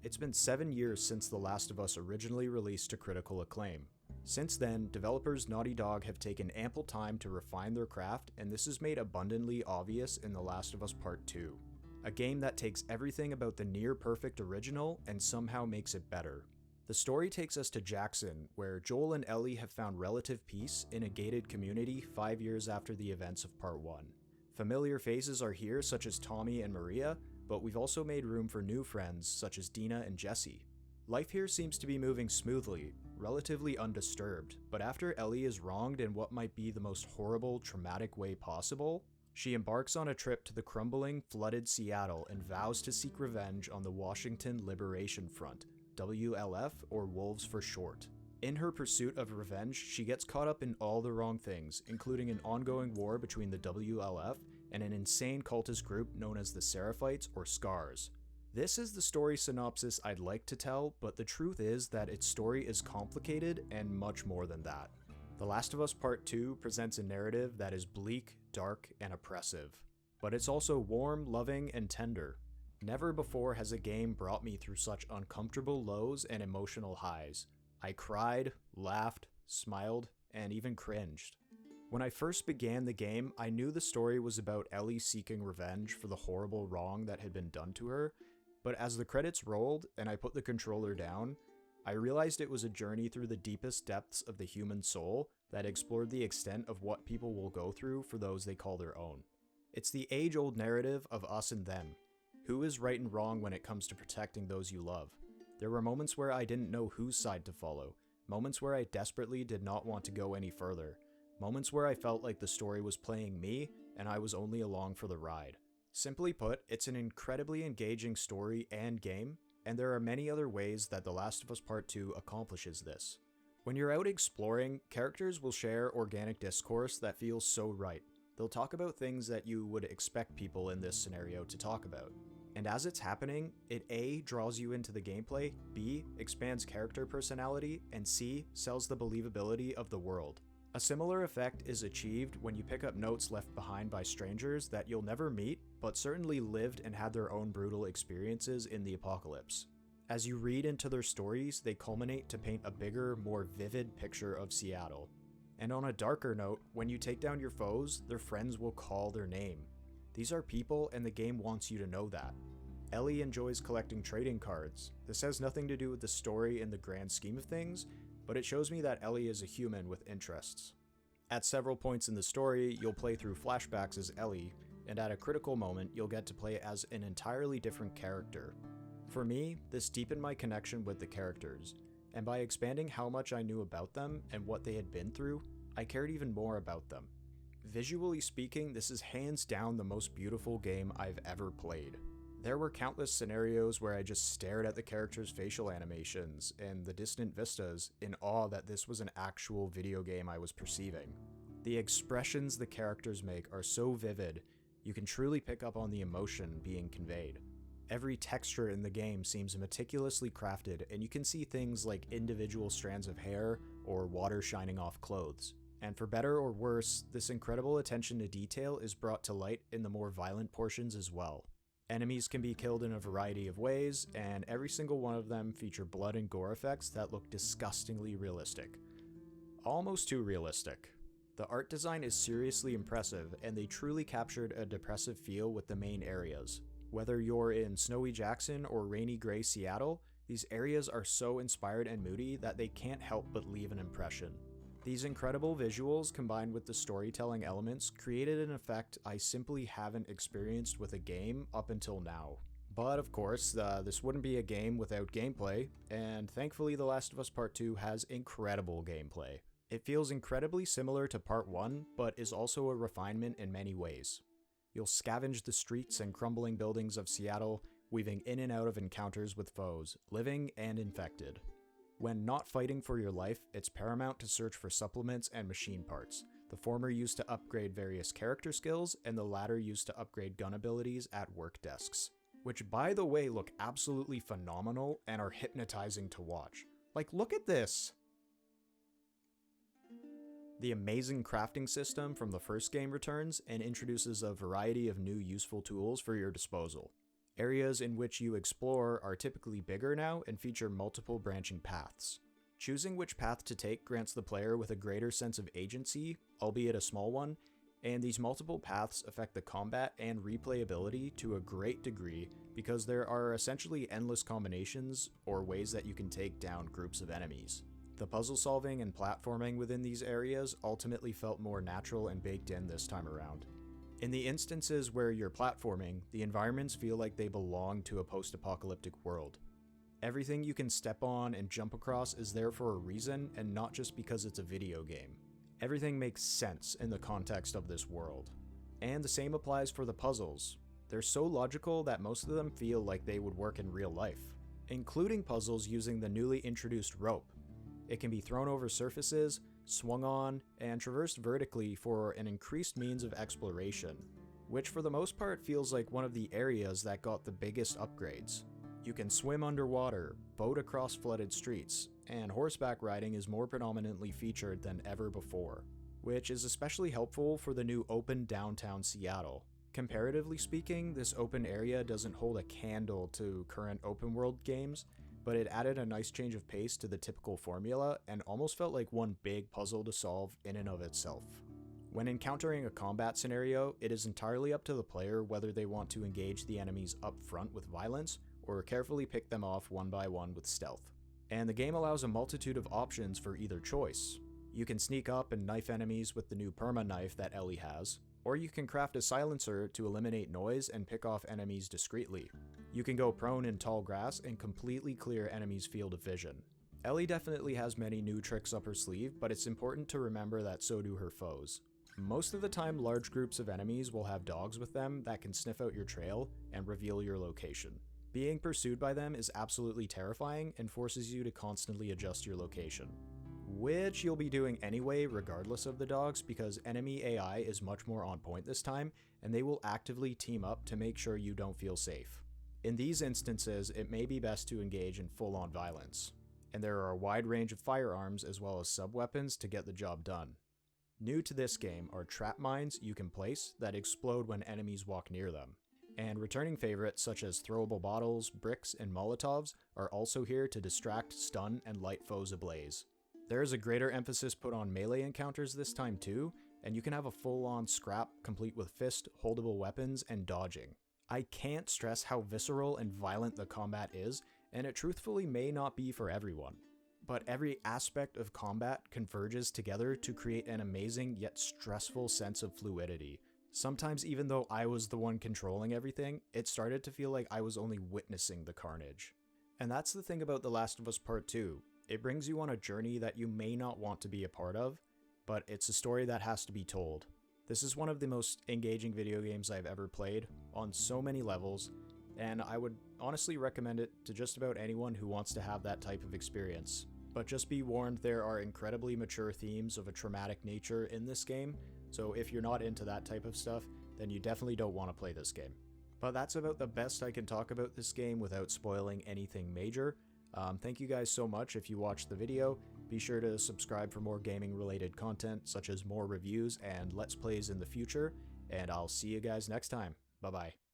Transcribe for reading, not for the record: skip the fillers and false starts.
It's been 7 years since The Last of Us originally released to critical acclaim. Since then, developers Naughty Dog have taken ample time to refine their craft, and this is made abundantly obvious in The Last of Us Part 2. A game that takes everything about the near-perfect original and somehow makes it better. The story takes us to Jackson, where Joel and Ellie have found relative peace in a gated community 5 years after the events of Part 1. Familiar faces are here, such as Tommy and Maria, but we've also made room for new friends, such as Dina and Jesse. Life here seems to be moving smoothly, relatively undisturbed, but after Ellie is wronged in what might be the most horrible, traumatic way possible, she embarks on a trip to the crumbling, flooded Seattle and vows to seek revenge on the Washington Liberation Front, WLF, or Wolves for short. In her pursuit of revenge, she gets caught up in all the wrong things, including an ongoing war between the WLF and an insane cultist group known as the Seraphites or Scars. This is the story synopsis I'd like to tell, but the truth is that its story is complicated and much more than that. The Last of Us Part 2 presents a narrative that is bleak, dark, and oppressive. But it's also warm, loving, and tender. Never before has a game brought me through such uncomfortable lows and emotional highs. I cried, laughed, smiled, and even cringed. When I first began the game, I knew the story was about Ellie seeking revenge for the horrible wrong that had been done to her, but as the credits rolled and I put the controller down, I realized it was a journey through the deepest depths of the human soul that explored the extent of what people will go through for those they call their own. It's the age-old narrative of us and them. Who is right and wrong when it comes to protecting those you love? There were moments where I didn't know whose side to follow, moments where I desperately did not want to go any further, moments where I felt like the story was playing me and I was only along for the ride. Simply put, it's an incredibly engaging story and game, and there are many other ways that The Last of Us Part 2 accomplishes this. When you're out exploring, characters will share organic discourse that feels so right. They'll talk about things that you would expect people in this scenario to talk about. And as it's happening, it A, draws you into the gameplay, B, expands character personality, and C, sells the believability of the world. A similar effect is achieved when you pick up notes left behind by strangers that you'll never meet, but certainly lived and had their own brutal experiences in the apocalypse. As you read into their stories, they culminate to paint a bigger, more vivid picture of Seattle. And on a darker note, when you take down your foes, their friends will call their name. These are people, and the game wants you to know that. Ellie enjoys collecting trading cards. This has nothing to do with the story in the grand scheme of things, but it shows me that Ellie is a human with interests. At several points in the story, you'll play through flashbacks as Ellie, and at a critical moment, you'll get to play as an entirely different character. For me, this deepened my connection with the characters, and by expanding how much I knew about them and what they had been through, I cared even more about them. Visually speaking, this is hands down the most beautiful game I've ever played. There were countless scenarios where I just stared at the characters' facial animations and the distant vistas in awe that this was an actual video game I was perceiving. The expressions the characters make are so vivid, you can truly pick up on the emotion being conveyed. Every texture in the game seems meticulously crafted, and you can see things like individual strands of hair or water shining off clothes. And for better or worse, this incredible attention to detail is brought to light in the more violent portions as well. Enemies can be killed in a variety of ways, and every single one of them feature blood and gore effects that look disgustingly realistic. Almost too realistic. The art design is seriously impressive, and they truly captured a depressive feel with the main areas. Whether you're in snowy Jackson or rainy gray Seattle, these areas are so inspired and moody that they can't help but leave an impression. These incredible visuals combined with the storytelling elements created an effect I simply haven't experienced with a game up until now. But of course, this wouldn't be a game without gameplay, and thankfully The Last of Us Part 2 has incredible gameplay. It feels incredibly similar to Part 1, but is also a refinement in many ways. You'll scavenge the streets and crumbling buildings of Seattle, weaving in and out of encounters with foes, living and infected. When not fighting for your life, it's paramount to search for supplements and machine parts, the former used to upgrade various character skills and the latter used to upgrade gun abilities at work desks. Which by the way look absolutely phenomenal and are hypnotizing to watch. Like, look at this! The amazing crafting system from the first game returns and introduces a variety of new useful tools for your disposal. Areas in which you explore are typically bigger now and feature multiple branching paths. Choosing which path to take grants the player with a greater sense of agency, albeit a small one, and these multiple paths affect the combat and replayability to a great degree because there are essentially endless combinations or ways that you can take down groups of enemies. The puzzle solving and platforming within these areas ultimately felt more natural and baked in this time around. In the instances where you're platforming, the environments feel like they belong to a post-apocalyptic world. Everything you can step on and jump across is there for a reason and not just because it's a video game. Everything makes sense in the context of this world. And the same applies for the puzzles. They're so logical that most of them feel like they would work in real life, including puzzles using the newly introduced rope. It can be thrown over surfaces, swung on, and traversed vertically for an increased means of exploration, which for the most part feels like one of the areas that got the biggest upgrades. You can swim underwater, boat across flooded streets, and horseback riding is more predominantly featured than ever before, which is especially helpful for the new open downtown Seattle. Comparatively speaking, this open area doesn't hold a candle to current open world games, but it added a nice change of pace to the typical formula and almost felt like one big puzzle to solve in and of itself. When encountering a combat scenario, it is entirely up to the player whether they want to engage the enemies up front with violence or carefully pick them off one by one with stealth. And the game allows a multitude of options for either choice. You can sneak up and knife enemies with the new perma knife that Ellie has, or you can craft a silencer to eliminate noise and pick off enemies discreetly. You can go prone in tall grass and completely clear enemies' field of vision. Ellie definitely has many new tricks up her sleeve, but it's important to remember that so do her foes. Most of the time, large groups of enemies will have dogs with them that can sniff out your trail and reveal your location. Being pursued by them is absolutely terrifying and forces you to constantly adjust your location, which you'll be doing anyway regardless of the dogs because enemy AI is much more on point this time and they will actively team up to make sure you don't feel safe. In these instances, it may be best to engage in full-on violence, and there are a wide range of firearms as well as sub-weapons to get the job done. New to this game are trap mines you can place that explode when enemies walk near them. And returning favorites such as throwable bottles, bricks, and Molotovs are also here to distract, stun, and light foes ablaze. There is a greater emphasis put on melee encounters this time too, and you can have a full-on scrap complete with fist, holdable weapons, and dodging. I can't stress how visceral and violent the combat is, and it truthfully may not be for everyone. But every aspect of combat converges together to create an amazing yet stressful sense of fluidity. Sometimes even though I was the one controlling everything, it started to feel like I was only witnessing the carnage. And that's the thing about The Last of Us Part 2. It brings you on a journey that you may not want to be a part of, but it's a story that has to be told. This is one of the most engaging video games I've ever played, on so many levels, and I would honestly recommend it to just about anyone who wants to have that type of experience. But just be warned, there are incredibly mature themes of a traumatic nature in this game, so if you're not into that type of stuff, then you definitely don't want to play this game. But that's about the best I can talk about this game without spoiling anything major. Thank you guys so much if you watched the video. Be sure to subscribe for more gaming related content such as more reviews and Let's Plays in the future, and I'll see you guys next time. Bye bye.